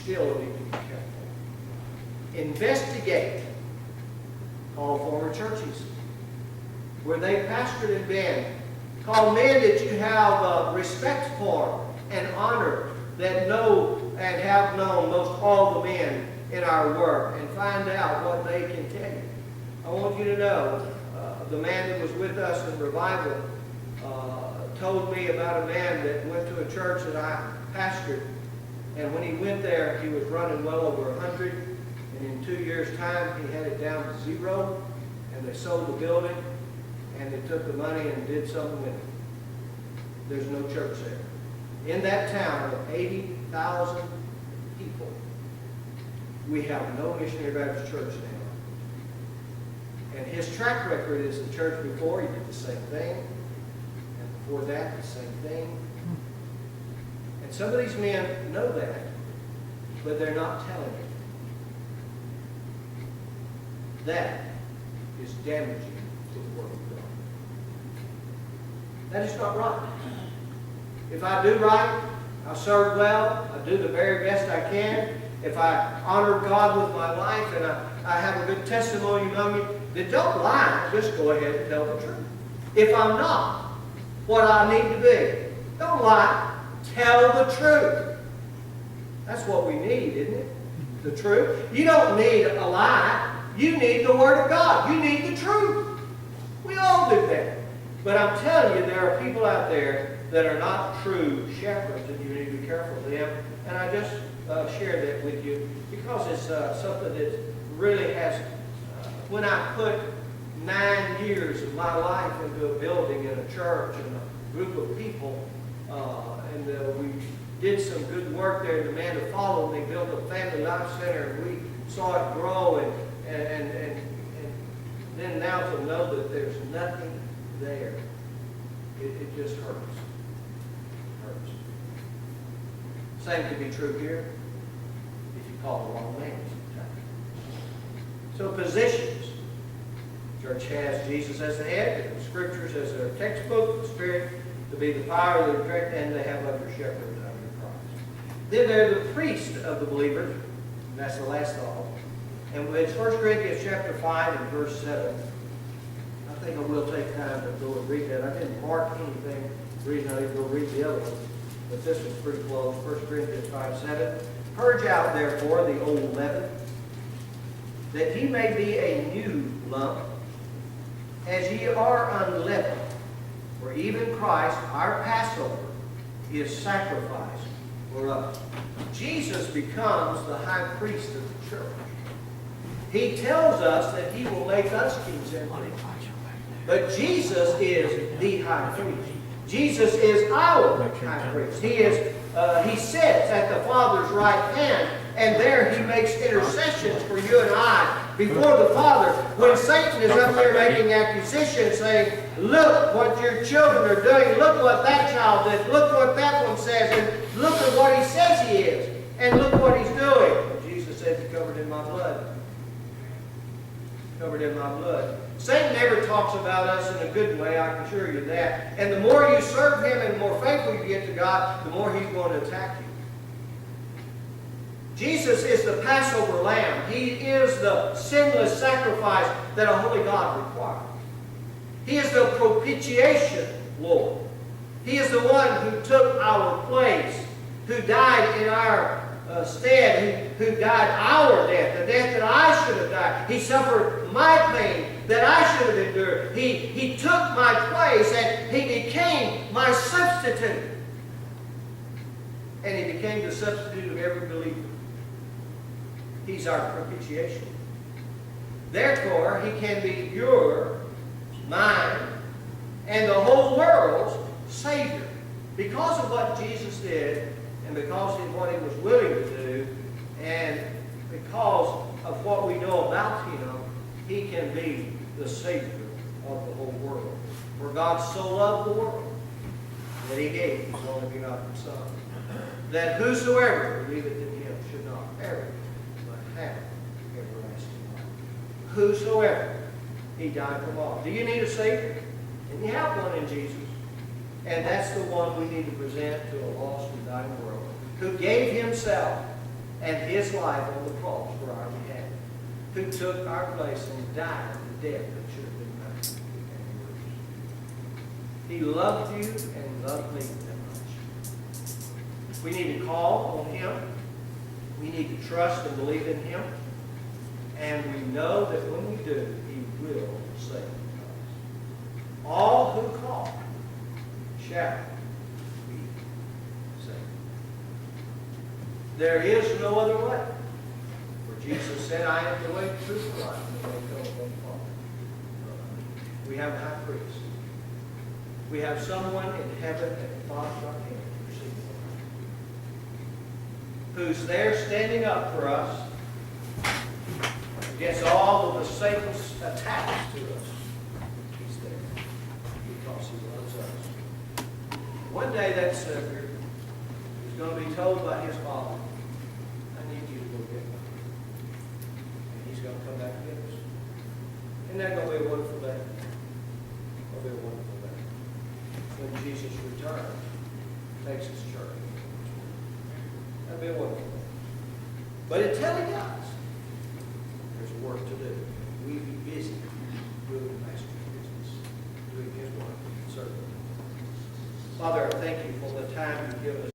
still need to be careful. Investigate all former churches where they pastored and been. Call men that you have respect for and honor, that know and have known most all the men in our work, and find out what they can tell you. I want you to know, the man that was with us in revival told me about a man that went to a church that I pastored, and when he went there, he was running well over 100, and in 2 years' time, he had it down to 0, and they sold the building, and they took the money and did something with it. There's no church there. In that town of 80,000 people, we have no missionary Baptist church now. And his track record is the church before, he did the same thing. And before that, the same thing. And some of these men know that, but they're not telling it. That is damaging to the Word of God. That is not right. If I do right, I serve well, I do the very best I can, if I honor God with my life and I have a good testimony among you, then don't lie. Just go ahead and tell the truth. If I'm not what I need to be, don't lie. Tell the truth. That's what we need, isn't it? The truth. You don't need a lie. You need the Word of God. You need the truth. We all do that. But I'm telling you, there are people out there that are not true shepherds, and you need to be careful of them. And I just share that with you because it's something that really has, when I put 9 years of my life into a building and a church and a group of people, and we did some good work there. The man that followed me built a family life center, and we saw it grow, and then now to know that there's nothing there, it just hurts. Same could be true here if you call the wrong name sometimes. So positions. Church has Jesus as the head, the Scriptures as their textbook, the Spirit to be the power of their strength, and they have under shepherds under Christ. Then they're the priest of the believers, and that's the last thought. And it's 1 Corinthians chapter 5 and verse 7. I think I will take time to go and read that. I didn't mark anything, the reason I didn't go read the other one. But this was pretty close. 1 Corinthians 5:7. Purge out, therefore, the old leaven, that ye may be a new lump, as ye are unleavened. For even Christ, our Passover, is sacrificed for us. Jesus becomes the high priest of the church. He tells us that he will make us kings and priests. But Jesus is the high priest. Jesus is our high priest. He sits at the Father's right hand, and there he makes intercessions for you and I before the Father. When Satan is up there making accusations, saying, look what your children are doing, look what that child did, look what that one says, and look at what he says he is, and look what he's doing. And Jesus says, he's covered in my blood. Covered in my blood. Satan never talks about us in a good way, I can assure you that. And the more you serve him and the more faithful you get to God, the more he's going to attack you. Jesus is the Passover lamb. He is the sinless sacrifice that a holy God requires. He is the propitiation Lord. He is the one who took our place, who died in our stead, who died our death, the death that I should have died. He suffered my pain that I should have endured. He took my place and he became my substitute. And he became the substitute of every believer. He's our propitiation. Therefore, he can be your, mine, and the whole world's Savior. Because of what Jesus did, and because of what he was willing to do, and because of what we know about him, he can be the Savior of the whole world. For God so loved the world that he gave his only begotten Son, that whosoever believeth in him should not perish, but have everlasting life. Whosoever. He died for all. Do you need a Savior? And you have one in Jesus. And that's the one we need to present to a lost and dying world, who gave himself and His life on the cross for our behalf, who took our place and died the death that should have been mine. He loved you and He loved me that much. We need to call on Him. We need to trust and believe in Him. And we know that when we do, He will save us. All who call shall be saved. There is no other way. For Jesus said, I am the way, the truth, and the life, and the way cometh from the Father. We have a high priest. We have someone in heaven at the Father's right hand who's there standing up for us against all of the Satan's attacks to us. He's there because He loves us. One day that Savior is going to be told by His Father, I need you to go get me. And He's going to come back and get us. Isn't that going to be a wonderful day? It'll be a wonderful day. When Jesus returns, takes His church. That'd be a wonderful day. But until He does, there's work to do. We be busy doing the Master's business, doing His work, serving Him. Father, I thank You for the time You've given us.